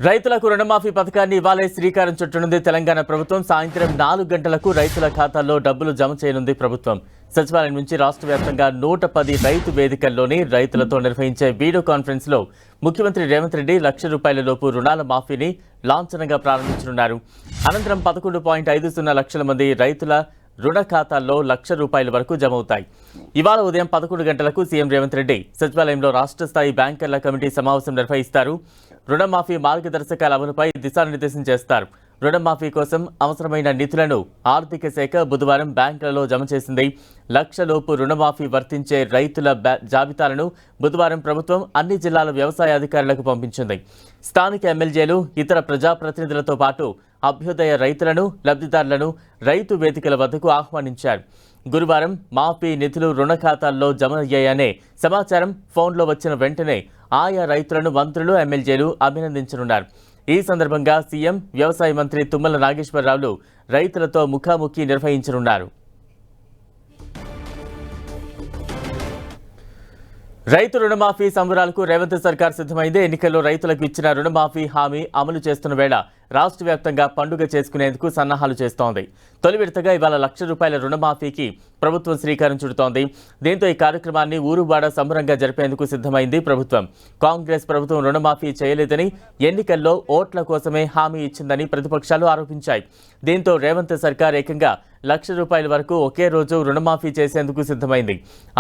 రైతులకు రుణమాఫీ పథకాన్ని ఇవాళ శ్రీకారం చుట్టనుంది తెలంగాణ ప్రభుత్వం. సాయంత్రం 4 గంటలకు రైతుల ఖాతాల్లో డబ్బులు జమ చేయనుంది ప్రభుత్వం. సచివాలయం నుంచి రాష్ట్ర వ్యాప్తంగా 110 రైతు వేదికల్లోని రైతులతో నిర్వహించే వీడియో కాన్ఫరెన్స్ లో ముఖ్యమంత్రి రేవంత్ రెడ్డి ₹1,00,000 లోపు రుణాల మాఫీని లాంఛనంగా ప్రారంభించనున్నారు. అనంతరం 11.50 లక్షల మంది రైతుల రుణ ఖాతాల్లో ₹1,00,000 వరకు జమ అవుతాయి. ఇవాళ ఉదయం 11 గంటలకు సీఎం రేవంత్ రెడ్డి సచివాలయంలో రాష్ట్ర స్థాయి బ్యాంకర్ల కమిటీ సమావేశం నిర్వహిస్తారు. రుణమాఫీ మార్గదర్శకాల అమలుపై దిశానిర్దేశం చేస్తారు. రుణమాఫీ కోసం అవసరమైన నిధులను ఆర్థిక శాఖ బుధవారం బ్యాంకులలో జమ చేసింది. ₹1,00,000 లోపు రుణమాఫీ వర్తించే రైతుల జాబితాలను బుధవారం ప్రభుత్వం అన్ని జిల్లాల వ్యవసాయ అధికారులకు పంపించింది. స్థానిక ఎమ్మెల్యేలు, ఇతర ప్రజాప్రతినిధులతో పాటు అభ్యుదయ రైతులను, లబ్ధిదారులను రైతు వేదికల వద్దకు ఆహ్వానించారు. గురువారం మాఫీ నిధులు రుణ ఖాతాల్లో జమ అయ్యాయనే సమాచారం ఫోన్లో వచ్చిన వెంటనే ఆయా రైతులను మంత్రులు, ఎమ్మెల్యేలు అభినందించనున్నారు. ఈ సందర్భంగా సీఎం, వ్యవసాయ మంత్రి తుమ్మల నాగేశ్వరరావులు రైతులతో ముఖాముఖి నిర్వహించనున్నారు. రైతు రుణమాఫీ సంబరాలకు రేవంత్ సర్కార్ సిద్ధమైంది. ఎన్నికల్లో రైతులకు ఇచ్చిన రుణమాఫీ హామీ అమలు చేస్తున్న వేళ రాష్ట్ర వ్యాప్తంగా పండుగ చేసుకునేందుకు సన్నాహాలు చేస్తోంది. తొలి విడతగా ఇవాళ ₹1,00,000 రుణమాఫీకి ప్రభుత్వం శ్రీకారం చుడుతోంది. దీంతో ఈ కార్యక్రమాన్ని ఊరువాడ సంబరంగా జరిపేందుకు సిద్ధమైంది ప్రభుత్వం. కాంగ్రెస్ ప్రభుత్వం రుణమాఫీ చేయలేదని, ఎన్నికల్లో ఓట్ల కోసమే హామీ ఇచ్చిందని ప్రతిపక్షాలు ఆరోపించాయి. దీంతో రేవంత్ సర్కార్ ఏకంగా ₹1,00,000 వరకు ఒకే రోజు రుణమాఫీ చేసేందుకు సిద్ధమైంది.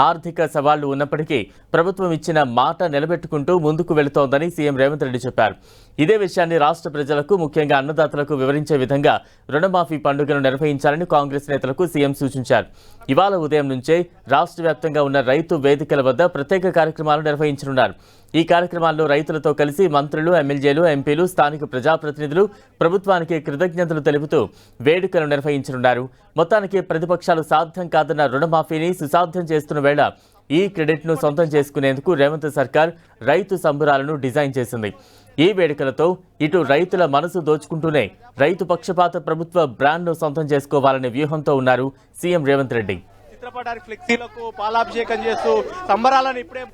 ఆర్థిక సవాళ్లు ఉన్నప్పటికీ ప్రభుత్వం ఇచ్చిన మాట నిలబెట్టుకుంటూ ముందుకు వెళుతోందని సీఎం రేవంత్ రెడ్డి చెప్పారు. ఇదే విషయాన్ని రాష్ట్ర ప్రజలకు, ముఖ్యంగా అన్నదాతలకు వివరించే విధంగా రుణమాఫీ పండుగను నిర్వహించాలని కాంగ్రెస్ నేతలకు సీఎం సూచించారు. ఇవాళ ఉదయం నుంచే రాష్ట్ర వ్యాప్తంగా ఉన్న రైతు వేదికల వద్ద ప్రత్యేక కార్యక్రమాలు నిర్వహించనున్నారు. ఈ కార్యక్రమాల్లో రైతులతో కలిసి మంత్రులు, ఎమ్మెల్యేలు, ఎంపీలు, స్థానిక ప్రజాప్రతినిధులు ప్రభుత్వానికి కృతజ్ఞతలు తెలుపుతూ వేడుకలు నిర్వహించనున్నారు. మొత్తానికి ప్రతిపక్షాలు సాధ్యం కాదన్న రుణమాఫీని సుసాధ్యం చేస్తున్న వేళ ఈ క్రెడిట్ను సొంతం చేసుకునేందుకు రేవంత్ సర్కార్ రైతు సంబరాలను డిజైన్ చేసింది. ఈ వేడుకలతో ఇటు రైతుల మనసు దోచుకుంటూనే రైతు పక్షపాత ప్రభుత్వ బ్రాండ్ను సొంతం చేసుకోవాలనే వ్యూహంతో ఉన్నారు సీఎం రేవంత్ రెడ్డి. చిత్రపటానికి ఫ్లెక్సీలకు పాలాభిషేకం చేస్తూ సంబరాలను ఇప్పుడే